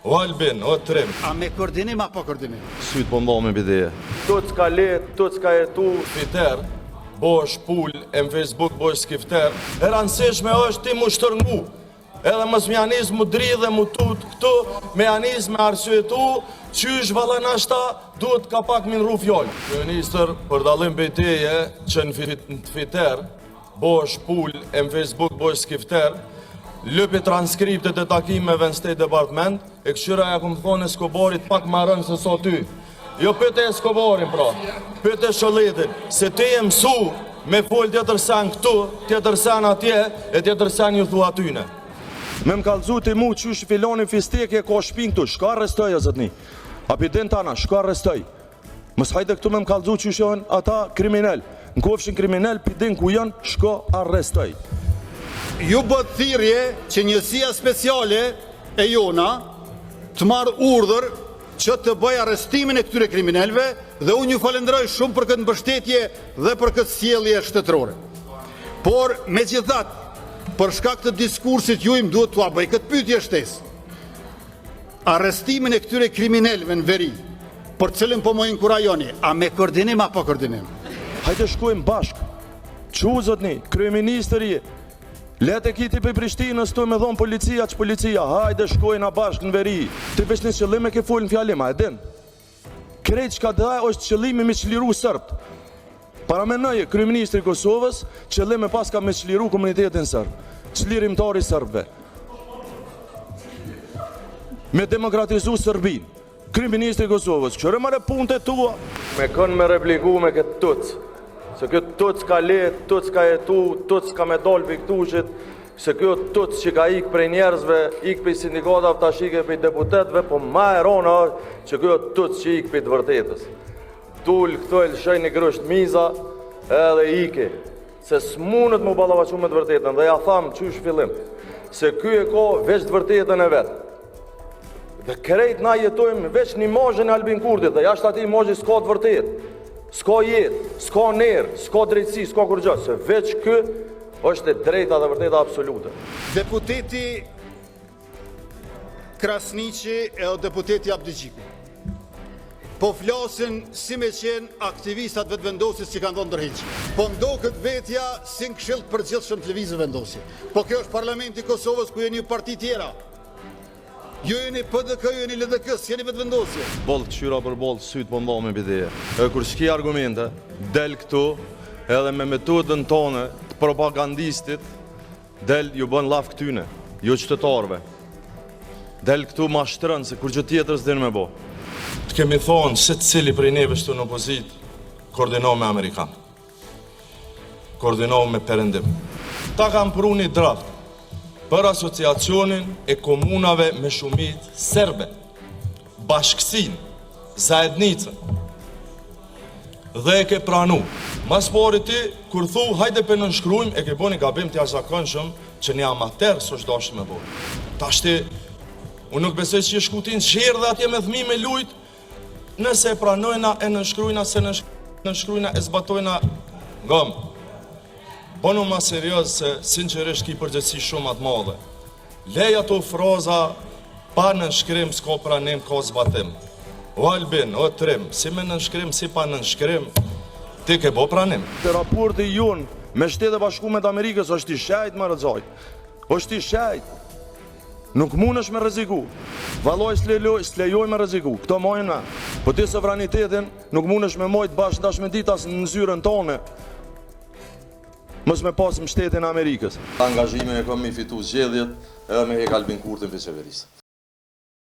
O Albin, o Trim. A me koordinim apo koordinim? Sytë po mba me bideje. Tuc ka let, tuc ka jetu. Fiter, bosh pull, e në Facebook bosh skifter. E rëndësishme është ti mu shtërngu. Edhe mos me janis mu dri dhe mu tut këtu, me janis me arsyetu, qysh valla nashta, duhet ka pak min ru fjoll. Minister, për dalim bejteje, që në Fiter, bosh pull, e në Facebook bosh skifter, lëpi transkriptet e takimeve në State Department, e këshyra ja këmë thonë Eskobarit pak marën se so ty. Jo pëte Eskobarin pra, pëte Shëlletin, se te e mësu me fol tjetër sen këtu, tjetër sen atje, e tjetër sen ju thua tyne. Me më kalëzu të mu që shë filoni fisteke ka shpin këtu, shka arrestoj a zëtni. Apidin tana, shka arrestoj. Mës hajde këtu me më kalëzu që shë janë ata kriminel. Në kofshin kriminel, pidin ku janë, shka arrestoj. Ju bët thirrje që njësia speciale e jona të marrë urdhër që të bëj arrestimin e këtyre kriminelve dhe unë ju falenderoj shumë për këtë mbështetje dhe për këtë sjellje shtetërore. Por megjithatë, për shkak të diskursit ju im duhet t'ua bëj këtë pyetje shtesë. Arrestimin e këtyre kriminelve në veri, për cilën po më inkurajoni, a me koordinim apo koordinim? Hajde shkojmë bashkë. Që zotni, kryeministri, letë e kiti për Prishtinës të me dhonë policia që policia, hajde shkojnë a bashkë në veri. Të veç një qëllim e ke folë në fjallima, e din. Krejt që ka dhe është qëllimi me qliru sërbët. Para menoj, kryeministri Kosovës, qëllim e pas ka me qliru komunitetin sërbë, qlirimtari sërbëve. Me demokratizu Sërbin, kryeministri Kosovës, qërë mare punët e tua. Me kënë me repliku me këtë tuc. Se kjo tuc ka let, tuc ka jetu, tuc ka me dol për këtushit, se kjo tuc që ka ik prej njerëzve, ik për sindikatav, tash ik për deputetve, po ma e rona është që kjo tuc që ik për të vërtetës. Tull këto e lëshaj një grësht miza edhe ike, se s'munët mu balavacu me të vërtetën, dhe ja thamë qysh fillim, se kjo e ko veç të vërtetën e vetë. Dhe krejt na jetojmë veç një imazhin e Albin Kurtit, dhe jashtë ati imazhi s'ka të vërtetë. S'ka jetë, s'ka nerë, s'ka drejtësi, s'ka kur gjë, se veç kë është e drejta dhe vërteta absolute. Deputeti Krasniqi e deputeti Abdigjiku po flasin si me qenë aktivistat vetëvendosis që kanë dhënë ndërheqje. Po ndo këtë vetja si në këshill të përgjithshëm të lëvizjes vendosi. Po kjo është Parlamenti i Kosovës ku jeni parti tjera. Ju jeni PDK, ju jeni LDK, s'jeni vetëvendosje. Bolë këshyra për bolë, sytë po mba me bideje. E kur shki argumente, del këtu, edhe me metodën tonë të propagandistit, del ju bën laf këtyne, ju qytetarve. Del këtu ma shtërën, se kur gjë tjetër s'din me bo. Të kemi thonë se të cili prej neve shtu në opozit, koordinohë me Amerikan. Koordinohë me Perëndim. Ta kam pru një draft për asociacionin e komunave me shumit serbe, bashkësin, zajednicën, dhe e ke pranu. Mas pori ti, kur thu, hajde për nënshkrujmë, e ke bo një gabim të jashtëzakonshëm që një amater së është dashtë me bo. Ta shti, unë nuk besoj që shkutin qërë dhe atje me dhmi me lujt, nëse e pranojna e nënshkrujna, se nënshkrujna e zbatojna ngëmë. Bonu ma serios se sinqerisht ki përgjësi shumë atë madhe. Leja të fraza, pa nënshkrim, s'ko pranim, ka zbatim. O Albin, o Trim, si me nënshkrim, si pa nënshkrim, ti ke bo pranim. Të raporti jonë me Shtetet Bashkuara të Amerikës është i shajt më rëzaj. është i shajt. Nuk mund është me rreziku. Valloj s'lejoj me rreziku. Këto mojnë me. Po ti sovranitetin nuk mund është me mojt bashkë dashmëditas në zyrën tonë. Mos me pas Shtetin e Amerikës. Angazhime e kom mi fitu zgjedhjet edhe me hek Albin Kurtin viceveris.